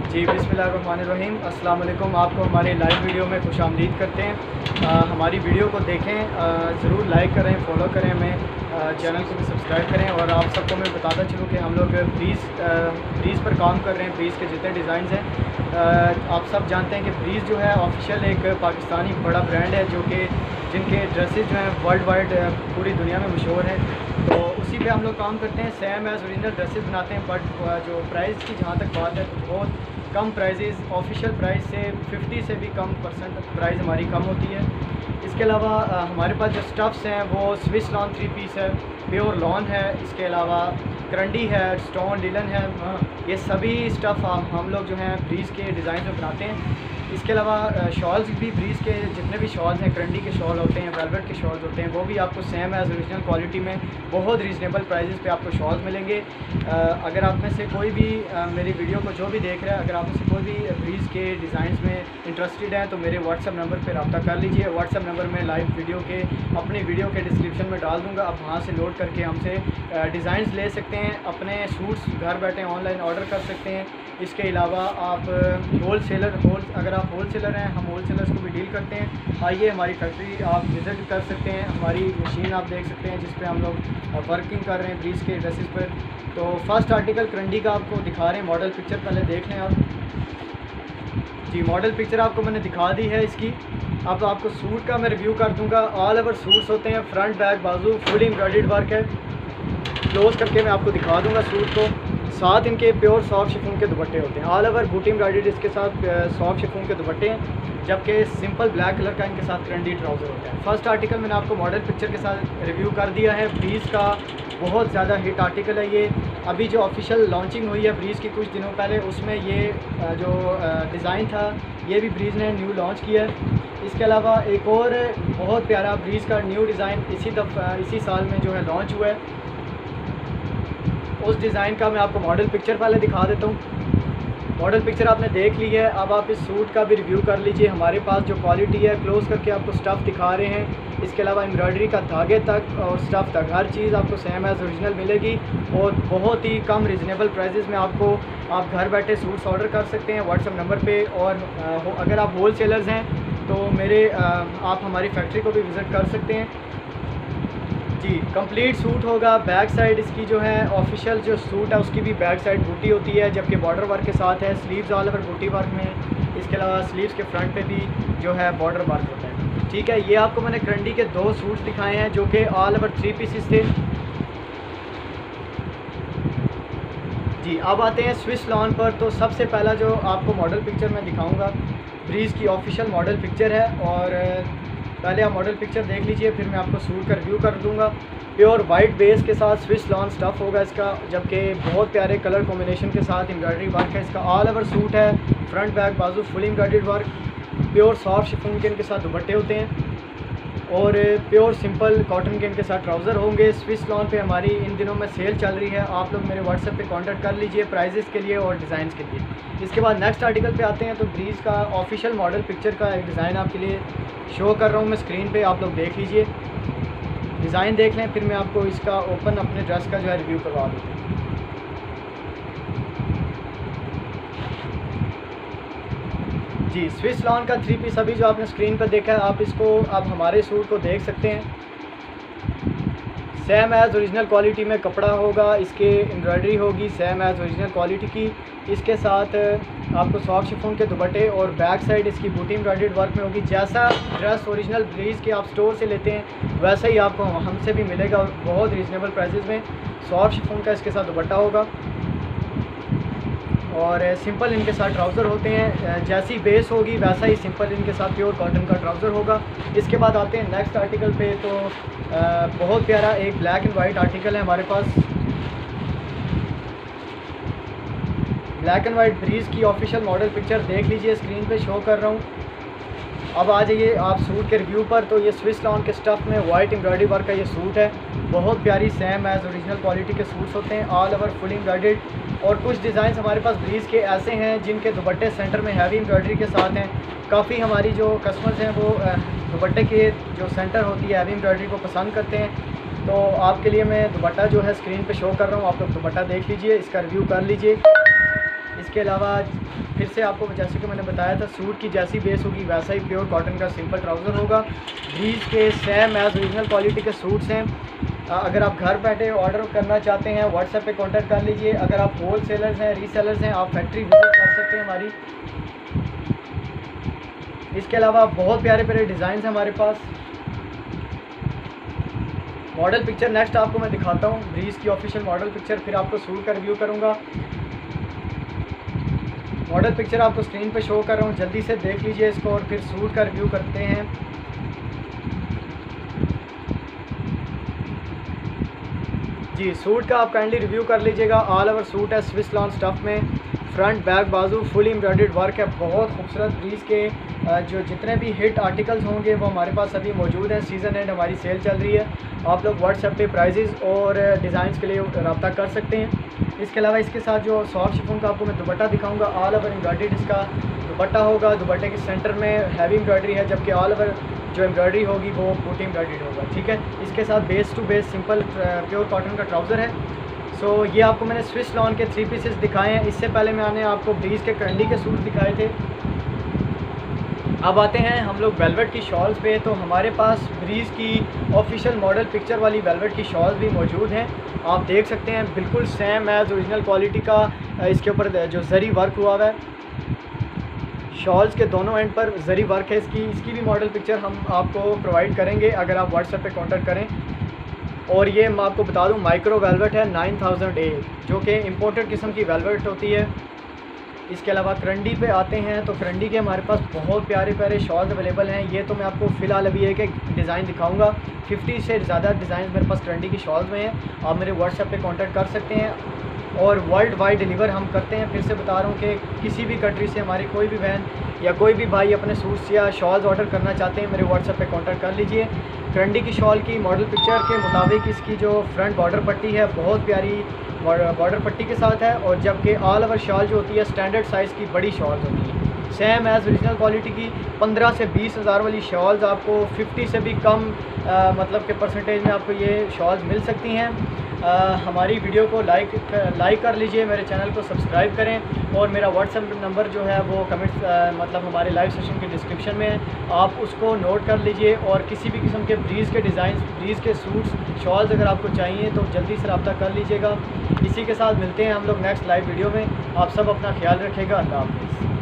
जी बिस्मिल्लाहिर्रहमानिर्रहीम। अस्सलाम वालेकुम। आपको हमारे लाइव वीडियो में खुशामदीद करते हैं। हमारी वीडियो को देखें, ज़रूर लाइक करें, फॉलो करें, हमें चैनल को भी सब्सक्राइब करें। और आप सबको मैं बताता चलूँ कि हम लोग ब्रीज़ पर काम कर रहे हैं। ब्रीज़ के जितने डिज़ाइन हैं, आप सब जानते हैं कि ब्रीज़ जो है ऑफिशियल एक पाकिस्तानी बड़ा ब्रांड है, जो कि जिनके ड्रेसेस जो हैं वर्ल्ड वाइड पूरी दुनिया में मशहूर है। तो उसी पे हम लोग काम करते हैं, सेम एज़ ओरिजिनल ड्रेसेस बनाते हैं। बट जो प्राइस की जहाँ तक बात है तो बहुत कम प्राइजेज़, ऑफिशियल प्राइस से 50 से भी कम % प्राइस हमारी कम होती है। इसके अलावा हमारे पास जो स्टफ़्स हैं वो स्विस लॉन 3 पीस है, प्योर लॉन है, इसके अलावा करंडी है, स्टोन लिलन है। ये सभी स्टफ़ हम लोग जो हैं ब्रीज़ के डिज़ाइन में बनाते हैं। इसके अलावा शॉल्स भी ब्रीज़ के जितने भी शॉल्स हैं, करंडी के शॉल होते हैं, वेलवेट के शॉल्स होते हैं, वो भी आपको सेम एज़ ओरिजिनल क्वालिटी में बहुत रीज़नेबल प्राइसेस पे आपको शॉल्स मिलेंगे। अगर आप में से कोई भी मेरी वीडियो को जो भी देख रहा है, अगर आप में से कोई भी ब्रीज़ के डिज़ाइंस में इंटरेस्टेड है तो मेरे व्हाट्सअप नंबर पर रब्ता कर लीजिए। व्हाट्सअप नंबर में लाइव वीडियो के अपनी वीडियो के डिस्क्रिप्शन में डाल दूँगा। आप वहाँ से लोड करके हमसे डिज़ाइंस ले सकते हैं, अपने सूट्स घर बैठे ऑनलाइन ऑर्डर कर सकते हैं। इसके अलावा आप अगर आप होलसेलर हैं, हम होलसेलर्स को भी डील करते हैं। आइए हमारी फैक्ट्री आप विज़िट कर सकते हैं, हमारी मशीन आप देख सकते हैं जिस पे हम लोग वर्किंग कर रहे हैं ब्रीज़ के ड्रेसेस पर। तो फर्स्ट आर्टिकल करंडी का आपको दिखा रहे हैं, मॉडल पिक्चर पहले देख लें आप। जी मॉडल पिक्चर आपको मैंने दिखा दी है इसकी। अब आपको सूट का मैं रिव्यू कर दूंगा। ऑल ओवर सूट्स होते हैं, फ्रंट बैक बाजू फुल एम्ब्रॉयडर्ड वर्क है। क्लोज करके मैं आपको दिखा दूंगा सूट को। साथ इनके प्योर सॉफ्ट शिफॉन के दुपट्टे होते हैं, ऑल ओवर बूटी एम्ब्रॉयडर्ड इसके साथ सॉफ्ट शिफॉन के दुपट्टे हैं, जबकि सिंपल ब्लैक कलर का इनके साथ करंडी ट्राउज़र होता है। फर्स्ट आर्टिकल मैंने आपको मॉडल पिक्चर के साथ रिव्यू कर दिया है। ब्रीज़ का बहुत ज़्यादा हिट आर्टिकल है ये। अभी जो ऑफिशियल लॉन्चिंग हुई है ब्रीज़ की कुछ दिनों पहले, उसमें ये जो डिज़ाइन था ये भी ब्रीज़ ने न्यू लॉन्च किया है। इसके अलावा एक और बहुत प्यारा ब्रीज़ का न्यू डिज़ाइन इसी साल में जो है लॉन्च हुआ है। उस डिज़ाइन का मैं आपको मॉडल पिक्चर पहले दिखा देता हूँ। मॉडल पिक्चर आपने देख ली है, अब आप इस सूट का भी रिव्यू कर लीजिए। हमारे पास जो क्वालिटी है, क्लोज करके आपको स्टफ़ दिखा रहे हैं। इसके अलावा एम्ब्रॉयडरी का धागे तक और स्टफ़ तक हर चीज़ आपको सेम एज़ ओरिजिनल मिलेगी और बहुत ही कम रिजनेबल प्राइसेस में आप घर बैठे सूट्स ऑर्डर कर सकते हैं व्हाट्सएप नंबर पे। और अगर आप होल सेलर्स हैं तो आप हमारी फैक्ट्री को भी विज़िट कर सकते हैं। जी कंप्लीट सूट होगा। बैक साइड इसकी जो है ऑफिशियल जो सूट है उसकी भी बैक साइड बूटी होती है, जबकि बॉर्डर वर्क के साथ है। स्लीव्स ऑल ओवर बूटी वर्क में, इसके अलावा स्लीव्स के फ्रंट पे भी जो है बॉर्डर वर्क होता है। ठीक है, ये आपको मैंने करंडी के 2 सूट्स दिखाए हैं जो कि ऑल ओवर 3 पीसेस थे। जी अब आते हैं स्विस लॉन पर। तो सबसे पहला जो आपको मॉडल पिक्चर मैं दिखाऊँगा ब्रीज़ की ऑफिशियल मॉडल पिक्चर है। और पहले आप मॉडल पिक्चर देख लीजिए, फिर मैं आपको सूट का रिव्यू कर दूंगा। प्योर वाइट बेस के साथ स्विस लॉन स्टफ़ होगा इसका, जबकि बहुत प्यारे कलर कॉम्बिनेशन के साथ एम्ब्रॉयडरी वर्क है। इसका ऑल ओवर सूट है, फ्रंट बैक बाजू full embroidered work. Pure soft chiffon के इनके साथ दुपट्टे होते हैं और प्योर सिंपल कॉटन के इनके साथ ट्राउज़र होंगे। स्विस लॉन पे हमारी इन दिनों में सेल चल रही है, आप लोग मेरे व्हाट्सएप पे कांटेक्ट कर लीजिए प्राइजेस के लिए और डिज़ाइंस के लिए। इसके बाद नेक्स्ट आर्टिकल पे आते हैं। तो ब्रीज़ का ऑफिशियल मॉडल पिक्चर का एक डिज़ाइन आपके लिए शो कर रहा हूँ मैं स्क्रीन पे, आप लोग देख लीजिए, डिज़ाइन देख लें, फिर मैं आपको इसका ओपन अपने ड्रेस का जो है रिव्यू करवा दूँ। जी स्विस लॉन का 3 पीस अभी जो आपने स्क्रीन पर देखा है, आप इसको आप हमारे सूट को देख सकते हैं। सेम एज़ ओरिजिनल क्वालिटी में कपड़ा होगा, इसके एम्ब्रॉयडरी होगी सेम एज़ ओरिजिनल क्वालिटी की। इसके साथ आपको सॉफ्ट शिफॉन के दुपट्टे और बैक साइड इसकी बूटी एम्ब्रॉयडर्ड वर्क में होगी। जैसा ड्रेस ओरिजिनल ब्रीज़ के आप स्टोर से लेते हैं वैसा ही आपको हमसे भी मिलेगा और बहुत रीज़नेबल प्राइसेस में। सॉफ्ट शिफॉन का इसके साथ दुपट्टा होगा और सिंपल इनके साथ ट्राउज़र होते हैं। जैसी बेस होगी वैसा ही सिंपल इनके साथ प्योर कॉटन का ट्राउज़र होगा। इसके बाद आते हैं नेक्स्ट आर्टिकल पे। तो बहुत प्यारा एक ब्लैक एंड वाइट आर्टिकल है हमारे पास। ब्लैक एंड वाइट ब्रीज़ की ऑफिशियल मॉडल पिक्चर देख लीजिए, स्क्रीन पे शो कर रहा हूँ। अब आ जाइए आप सूट के रिव्यू पर। तो ये स्विस लॉन के स्टफ़ में वाइट एम्ब्रॉयडरी वर्क का ये सूट है, बहुत प्यारी सेम एज़ ओरिजिनल क्वालिटी के सूट्स होते हैं, ऑल ओवर फुल एम्ब्रॉयडर्ड। और कुछ डिज़ाइन हमारे पास ब्रीज़ के ऐसे हैं जिनके दुपट्टे सेंटर में हैवी एम्ब्रॉयडरी के साथ हैं। काफ़ी हमारी जो कस्टमर्स हैं वो दुपट्टे के जो सेंटर होती है हैवी एम्ब्रॉयडरी को पसंद करते हैं। तो आपके लिए मैं दुपट्टा जो है स्क्रीन पे शो कर रहा हूँ, आप लोग दुपट्टा देख लीजिए, इसका रिव्यू कर लीजिए। इसके अलावा फिर से आपको जैसे कि मैंने बताया था, सूट की जैसी बेस होगी वैसा ही प्योर कॉटन का सिंपल ट्राउज़र होगा। ब्रीज़ के सेम एज ओरिजिनल क्वालिटी के सूट्स हैं। अगर आप घर बैठे ऑर्डर करना चाहते हैं व्हाट्सएप पे कांटेक्ट कर लीजिए। अगर आप होल सेलर्स हैं, रीसेलर्स हैं, आप फैक्ट्री विज़िट कर सकते हैं हमारी। इसके अलावा बहुत प्यारे प्यारे डिज़ाइन हैं हमारे पास। मॉडल पिक्चर नेक्स्ट आपको मैं दिखाता हूँ, ब्रीज़ की ऑफिशियल मॉडल पिक्चर, फिर आपको सूट का रिव्यू करूँगा। मॉडल पिक्चर आपको स्क्रीन पे शो कर रहा हूँ, जल्दी से देख लीजिए इसको और फिर सूट का रिव्यू करते हैं। जी, सूट का आप काइंडली रिव्यू कर लीजिएगा। ऑल ओवर सूट है स्विस लॉन स्टफ़ में, फ्रंट बैक बाजू फुल एम्ब्रॉयडर्ड वर्क है, बहुत खूबसूरत। ब्रीज़ के जो जितने भी हिट आर्टिकल्स होंगे वो हमारे पास अभी मौजूद हैं। सीज़न एंड हमारी सेल चल रही है, आप लोग व्हाट्सएप पे प्राइजेज़ और डिज़ाइंस के लिए रब्ता कर सकते हैं। इसके अलावा इसके साथ जो सॉफ्ट शिफॉन का आपको मैं दुपट्टा दिखाऊंगा, ऑल ओवर एम्ब्रॉयडर्ड इसका दुपट्टा होगा। दुपट्टे के सेंटर में हैवी एम्ब्रॉयडरी है, जबकि ऑल ओवर जो एम्ब्रॉयडरी होगी वो बूटी एम्ब्रॉयडरी होगा। ठीक है, इसके साथ base to base simple pure cotton का ट्राउज़र है। सो ये आपको मैंने स्विस लॉन के 3 पीसेस दिखाए हैं। इससे पहले मैंने आपको ब्रीज़ के करंडी के सूट दिखाए थे। अब आते हैं हम लोग वेलवेट की शॉल्स पे। तो हमारे पास ब्रीज़ की ऑफिशियल मॉडल पिक्चर वाली वेलवेट की शॉल्स भी मौजूद हैं, आप देख सकते हैं, बिल्कुल सेम एज ओरिजिनल क्वालिटी का इसके ऊपर जो जरी वर्क हुआ हुआ है। शॉल्स के दोनों एंड पर जरी वर्क है। इसकी भी मॉडल पिक्चर हम आपको प्रोवाइड करेंगे अगर आप व्हाट्सएप पे कांटेक्ट करें। और ये मैं आपको बता दूं माइक्रो वेलवेट है 9000A, जो कि इम्पोर्टेड किस्म की वेलवेट होती है। इसके अलावा करंडी पे आते हैं तो करंडी के हमारे पास बहुत प्यारे प्यारे शॉल्स अवेलेबल हैं। ये तो मैं आपको फ़िलहाल अभी एक डिज़ाइन दिखाऊंगा, 50 से ज़्यादा डिज़ाइन मेरे पास करंडी की शॉल्स में हैं। आप मेरे व्हाट्सएप पे कांटेक्ट कर सकते हैं और वर्ल्ड वाइड डिलीवर हम करते हैं। फिर से बता रहा हूँ कि किसी भी कंट्री से हमारी कोई भी बहन या कोई भी भाई अपने सूट्स या शॉल्स ऑर्डर करना चाहते हैं, मेरे व्हाट्सएप पे कांटेक्ट कर लीजिए। करंडी की शॉल की मॉडल पिक्चर के मुताबिक इसकी जो फ्रंट बॉर्डर पट्टी है बहुत प्यारी बॉर्डर पट्टी के साथ है, और जबकि ऑल ओवर शॉल जो होती है स्टैंडर्ड साइज़ की बड़ी शॉल्स होती है, सेम एज़ ओरिजिनल क्वालिटी की। 15 से 20 हज़ार वाली शॉल्स आपको 50 से भी कम मतलब के परसेंटेज में आपको ये शॉल्स मिल सकती हैं। हमारी वीडियो को लाइक कर लीजिए, मेरे चैनल को सब्सक्राइब करें, और मेरा व्हाट्सएप नंबर जो है वो कमेंट्स मतलब हमारे लाइव सेशन के डिस्क्रिप्शन में है, आप उसको नोट कर लीजिए। और किसी भी किस्म के ब्रीज़ के डिज़ाइन, ब्रीज़ के सूट्स, शॉल्स अगर आपको चाहिए तो जल्दी से रब्ता कर लीजिएगा। इसी के साथ मिलते हैं हम लोग नेक्स्ट लाइव वीडियो में। आप सब अपना ख्याल रखिएगा। अल्लाह हाफ़िज़।